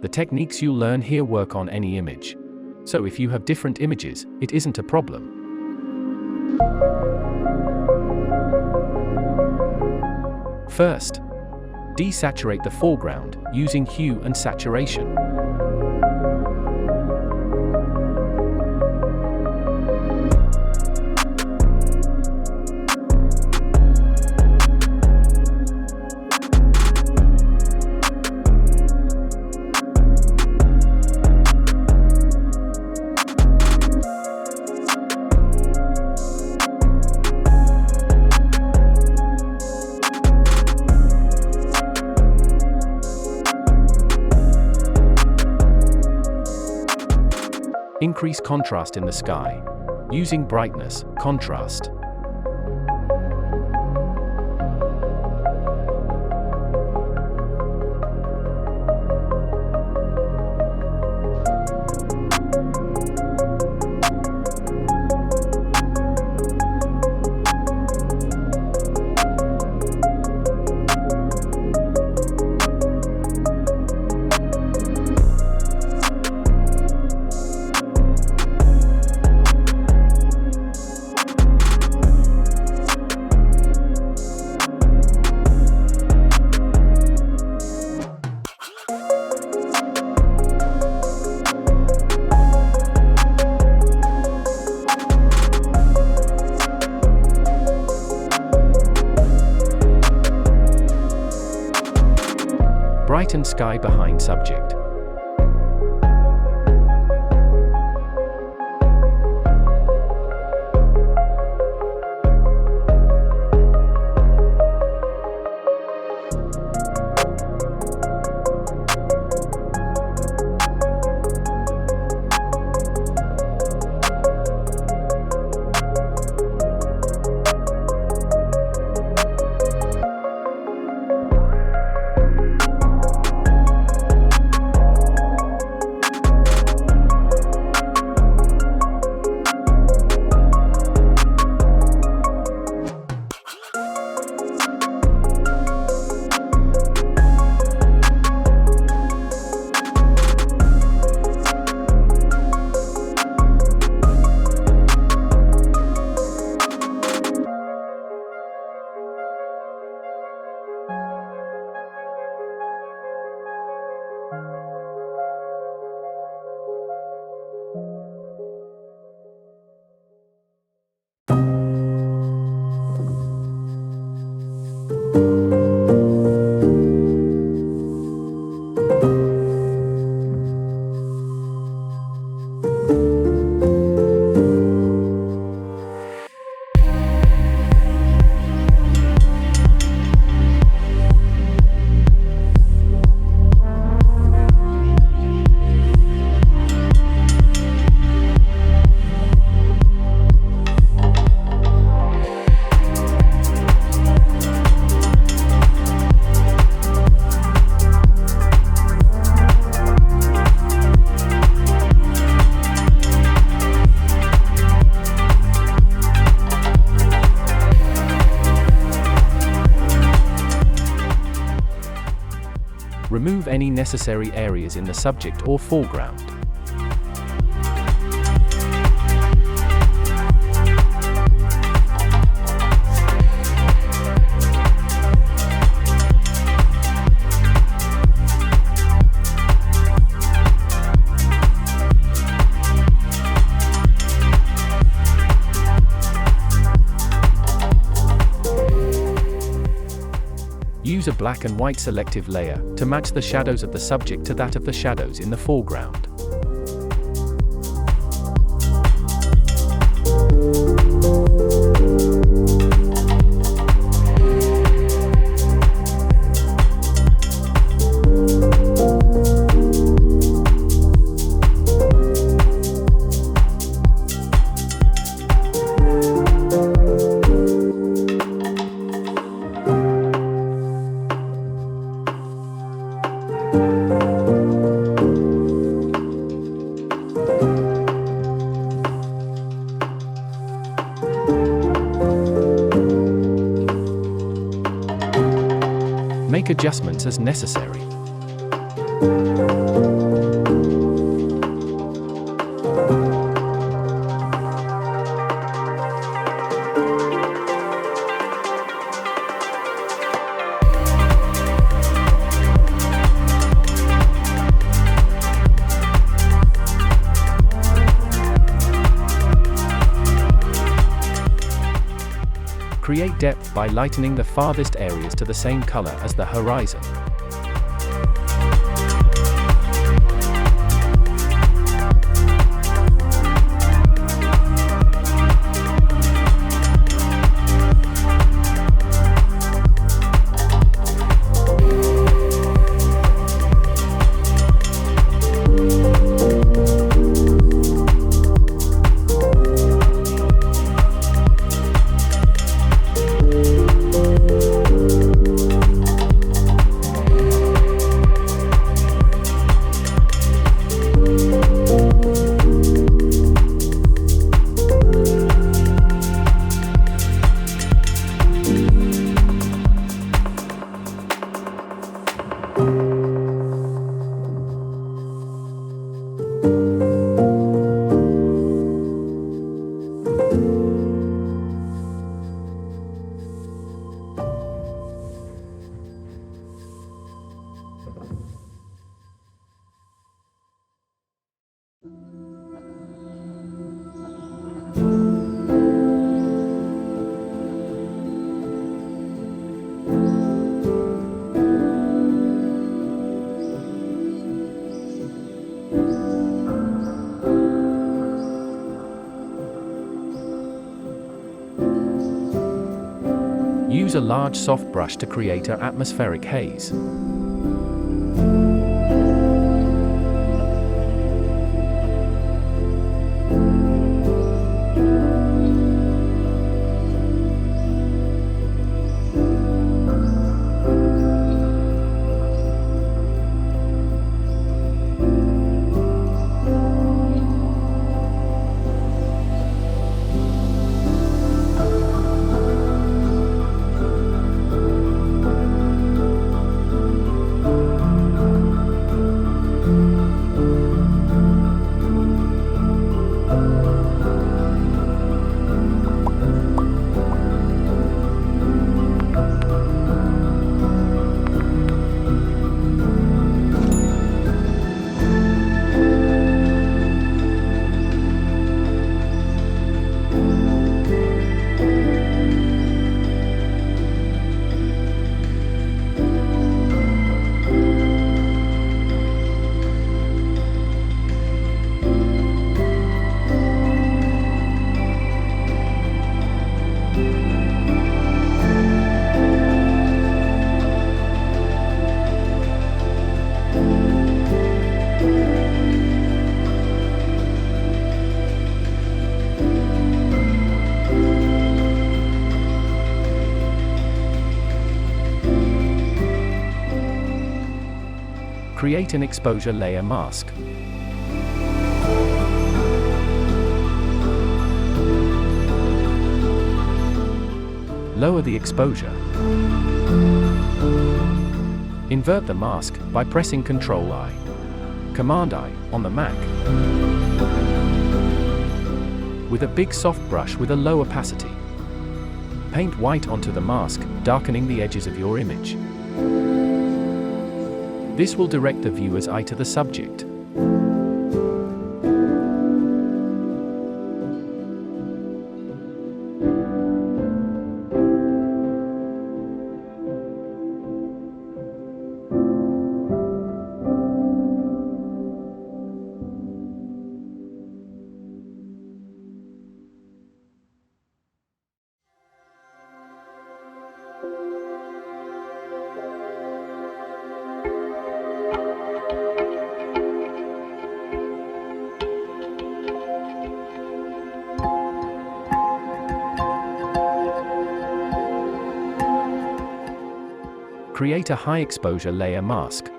The techniques you'll learn here work on any image. So if you have different images, it isn't a problem. First, desaturate the foreground using hue and saturation. Increase contrast in the sky, using brightness, contrast. Brighten sky behind subject. Remove any necessary areas in the subject or foreground. Use a black and white selective layer to match the shadows of the subject to that of the shadows in the foreground. Make adjustments as necessary. Create depth by lightening the farthest areas to the same color as the horizon. Use a large soft brush to create an atmospheric haze. Create an exposure layer mask. Lower the exposure. Invert the mask by pressing Ctrl-I, Command-I on the Mac. With a big soft brush with a low opacity, paint white onto the mask, darkening the edges of your image. This will direct the viewer's eye to the subject. Create a high exposure layer mask.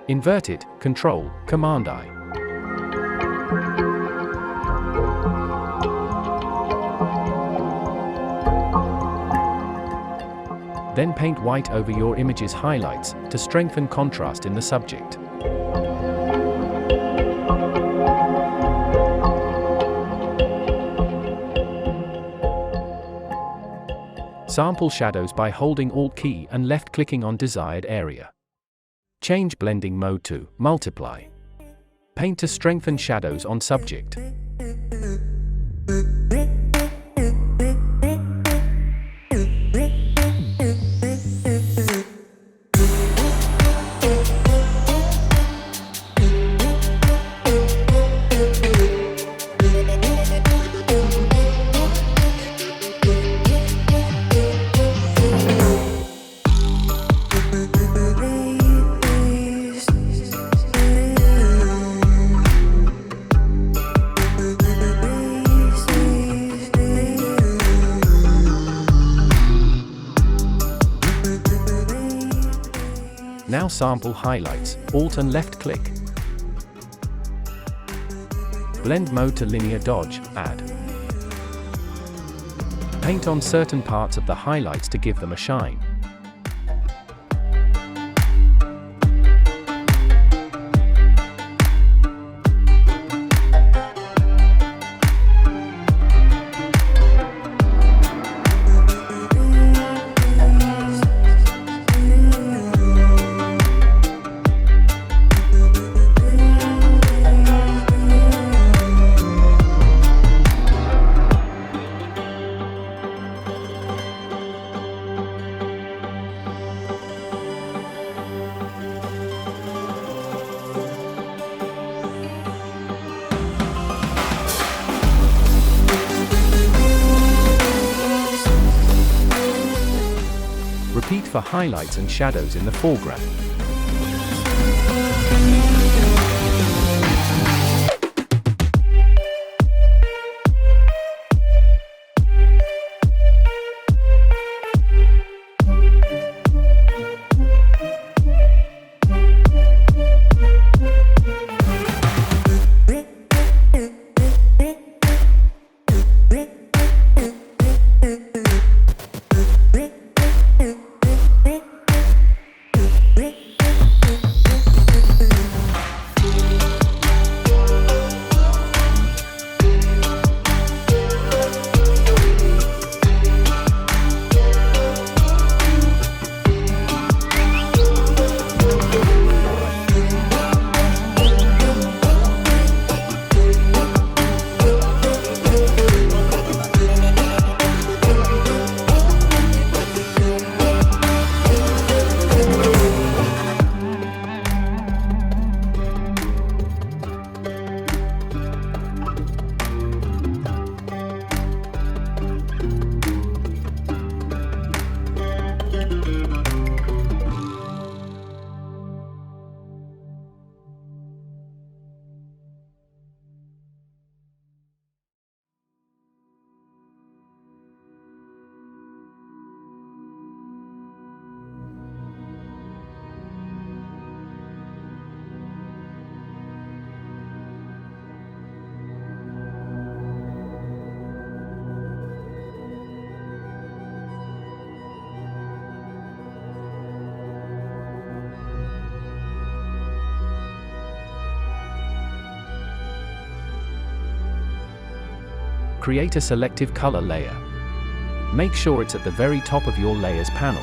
Invert it, Ctrl, Command-I. Then paint white over your image's highlights to strengthen contrast in the subject. Sample shadows by holding Alt key and left-clicking on desired area. Change blending mode to multiply. Paint to strengthen shadows on subject. Now sample highlights, Alt and left click. Blend mode to linear dodge, add. Paint on certain parts of the highlights to give them a shine. Repeat for highlights and shadows in the foreground. Create a selective color layer. Make sure it's at the very top of your layers panel.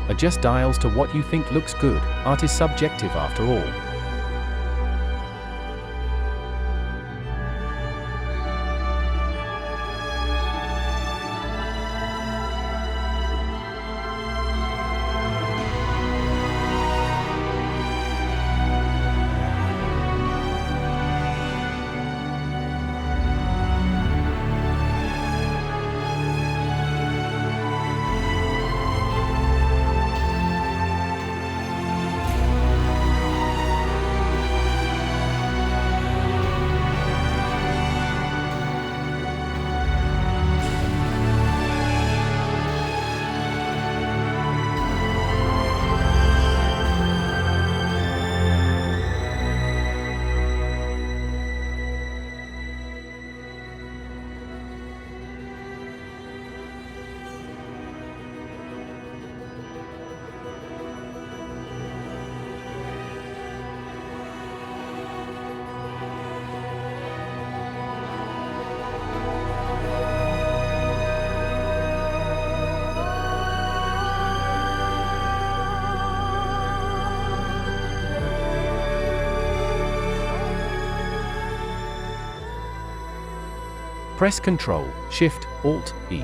Adjust dials to what you think looks good. Art is subjective after all. Press Ctrl, Shift, Alt, E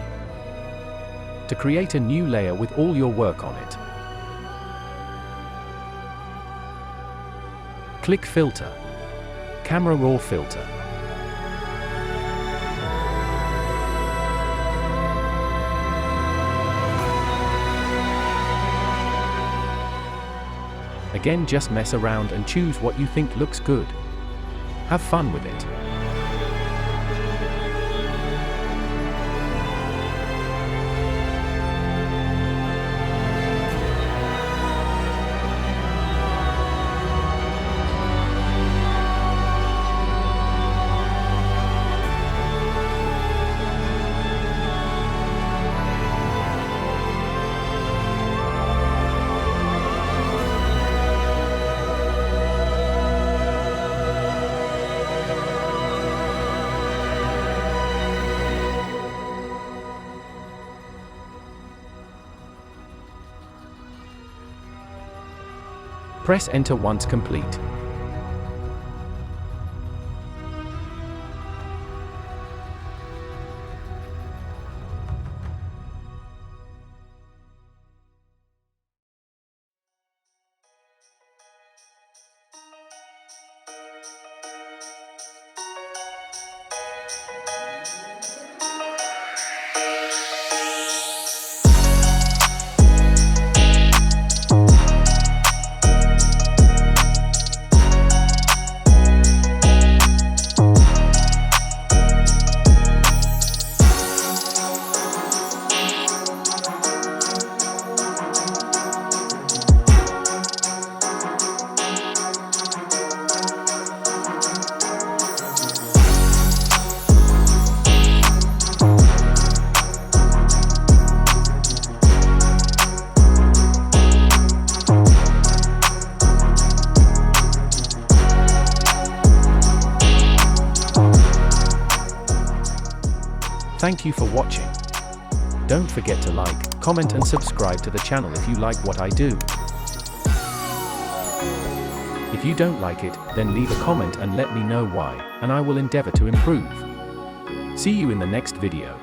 to create a new layer with all your work on it. Click Filter, Camera Raw Filter. Again, just mess around and choose what you think looks good. Have fun with it. Press Enter once complete. Thank you for watching. Don't forget to like, comment and subscribe to the channel if you like what I do. If you don't like it, then leave a comment and let me know why, and I will endeavor to improve. See you in the next video.